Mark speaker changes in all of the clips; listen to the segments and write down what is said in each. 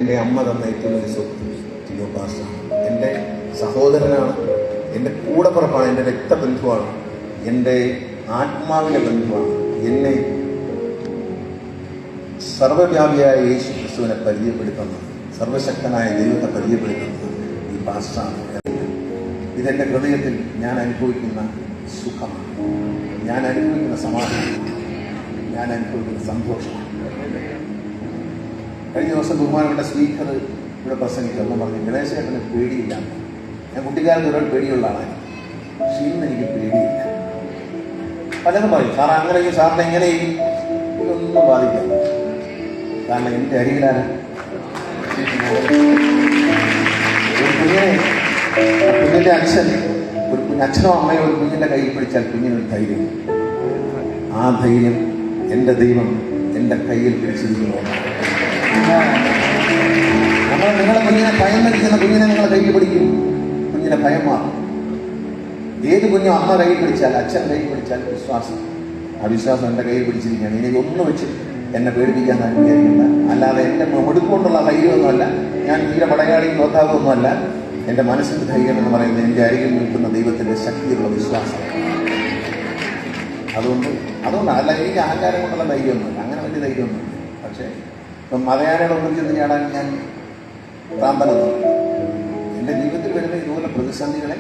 Speaker 1: എൻ്റെ അമ്മ തന്ന ഏറ്റവും വലിയ സ്വത്ത് ടിനോ പാസ്റ്ററാണ്. എൻ്റെ സഹോദരനാണ്, എൻ്റെ കൂടപ്പുറപ്പാണ്, എൻ്റെ രക്തബന്ധുവാണ്, എൻ്റെ ആത്മാവിൻ്റെ ബന്ധുവാണ്. എന്നെ സർവ്വവ്യാപിയായ യേശു ക്രിസ്തുവിനെ പരിചയപ്പെടുത്തുന്നത്, സർവശക്തനായ ദൈവത്തെ പരിചയപ്പെടുത്തുന്നത് ഈ പാസ്റ്ററാണ്. ഇതെൻ്റെ ഹൃദയത്തിൽ ഞാൻ അനുഭവിക്കുന്ന സുഖമാണ്, ഞാൻ അനുഭവിക്കുന്ന സമാധാനമാണ്, ഞാൻ അനുഭവിക്കുന്ന സന്തോഷമാണ്. കഴിഞ്ഞ ദിവസം ബഹുമാനപ്പെട്ട സ്പീക്കർ ഇവിടെ പ്രസംഗിച്ചൊന്നും പറഞ്ഞു, ഗണേശേട്ടന് പേടിയില്ല. ഞാൻ കുട്ടിക്കാലത്ത് ഒരാൾ പേടിയുള്ള ആളാണ്, പക്ഷെ ഇന്ന് എനിക്ക് പേടിയില്ല. പലരും പറയും, സാർ അങ്ങനെയും സാറിനെ എങ്ങനെയും ഇതൊന്നും ബാധിക്കാം. കാരണം എൻ്റെ അരികിലാണ് കുഞ്ഞിൻ്റെ അച്ഛൻ, അച്ഛനോ അമ്മയോ ഒരു കുഞ്ഞിൻ്റെ കയ്യിൽ പിടിച്ചാൽ കുഞ്ഞിനൊരു ധൈര്യം. ആ ധൈര്യം എൻ്റെ ദൈവം എൻ്റെ കയ്യിൽ പിടിച്ചിരിക്കുന്നു. നിങ്ങളെ കുഞ്ഞിനെ ഭയന്നിരിക്കുന്ന കുഞ്ഞിനെ നിങ്ങളെ കയ്യിൽ പിടിക്കും, കുഞ്ഞിനെ ഭയം മാറും. ഏത് കുഞ്ഞും അമ്മ കയ്യിൽ പിടിച്ചാൽ, അച്ഛൻ കയ്യിൽ പിടിച്ചാൽ വിശ്വാസം, ആ വിശ്വാസം എൻ്റെ കയ്യിൽ പിടിച്ചിരിക്കുകയാണ്. ഇനി ഒന്നും വെച്ച് എന്നെ പേടിപ്പിക്കാൻ വിചാരിക്കുന്ന, അല്ലാതെ എൻ്റെ മെടുക്കൊണ്ടുള്ള ധൈര്യമൊന്നുമല്ല, ഞാൻ തീരെ പടയാളിയും നോക്കാവുമൊന്നുമല്ല. എൻ്റെ മനസ്സിൻ്റെ ധൈര്യം എന്ന് പറയുന്നത് എൻ്റെ അരികിൽ നിൽക്കുന്ന ദൈവത്തിൻ്റെ ശക്തിയുള്ള വിശ്വാസം. അതുകൊണ്ട് അല്ല, എനിക്ക് അഹങ്കാരം കൊണ്ടുള്ള ധൈര്യമൊന്നുമില്ല, അങ്ങനെ വലിയ ധൈര്യമൊന്നുമില്ല. പക്ഷേ ഇപ്പം മതയാനയുടെ ഒന്നും ചെന്ന് ചാടാൻ ഞാൻ പ്രാന്തനൊന്നും. എൻ്റെ ജീവിതത്തിൽ വരുന്ന ഇതുപോലെ പ്രതിസന്ധികളെ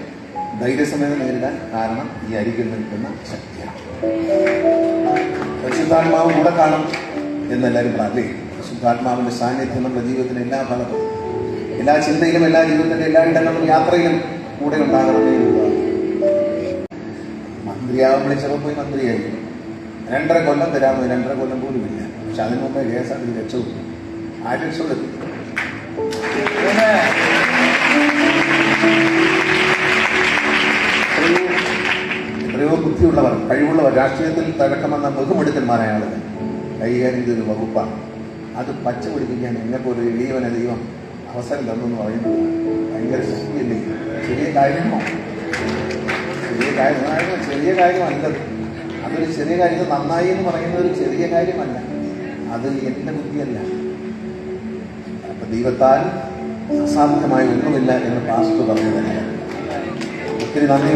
Speaker 1: ധൈര്യസമേതം നേരിടാൻ കാരണം ഈ അരികിൽ നിൽക്കുന്ന ശക്തിയാണ്. പരിശുദ്ധാത്മാവ് കൂടെ കാണും എന്നെല്ലാവരും പ്രാർത്ഥിക്കും. പരിശുദ്ധാത്മാവിൻ്റെ സാന്നിധ്യം നമ്മുടെ ജീവിതത്തിൻ്റെ എല്ലാ ഭാഗത്തും, എല്ലാ ചിന്തയിലും, എല്ലാ ജീവിതത്തിൻ്റെ എല്ലാ ഇടങ്ങളിലും, യാത്രയിലും കൂടെ ഉണ്ടാകണമേ. മന്ത്രിയാവാൻ വിളിച്ചപ്പോൾ പോയി മന്ത്രിയായി. 2.5 കൊല്ലം തരാമെന്ന്, 2.5 കൊല്ലം പോലും ഇല്ല. പക്ഷെ അതിന് മുമ്പേ കേസാണ് രക്ഷപ്പെട്ടു. ആര് രക്ഷപ്പെടുത്തി? എത്രയോ ബുദ്ധിയുള്ളവർ, കഴിവുള്ളവർ, രാഷ്ട്രീയത്തിൽ തഴക്കമെന്ന ബഹുമെടുക്കന്മാരായ ആളുകൾ കൈകാര്യം ചെയ്തൊരു വകുപ്പാണ്. അത് പച്ച പിടിപ്പിക്കാൻ എന്നെപ്പോലെ എളിയവനെ ദൈവം അവസരം തന്നെന്ന് പറയുന്നത് ഭയങ്കര ശക്തിയല്ലേ? ചെറിയ കാര്യമോ? ചെറിയ കാര്യമല്ലത്. അതൊരു ചെറിയ കാര്യം. നന്നായി എന്ന് പറയുന്നത് ഒരു ചെറിയ കാര്യമല്ല, അത് എൻ്റെ ബുദ്ധിയല്ല. അപ്പൊ ദൈവത്താൽ അസാധ്യമായ ഒന്നുമില്ല എന്ന് പാസ്റ്റർ പറഞ്ഞു തന്നെയാണ്. ഒത്തിരി നന്ദി.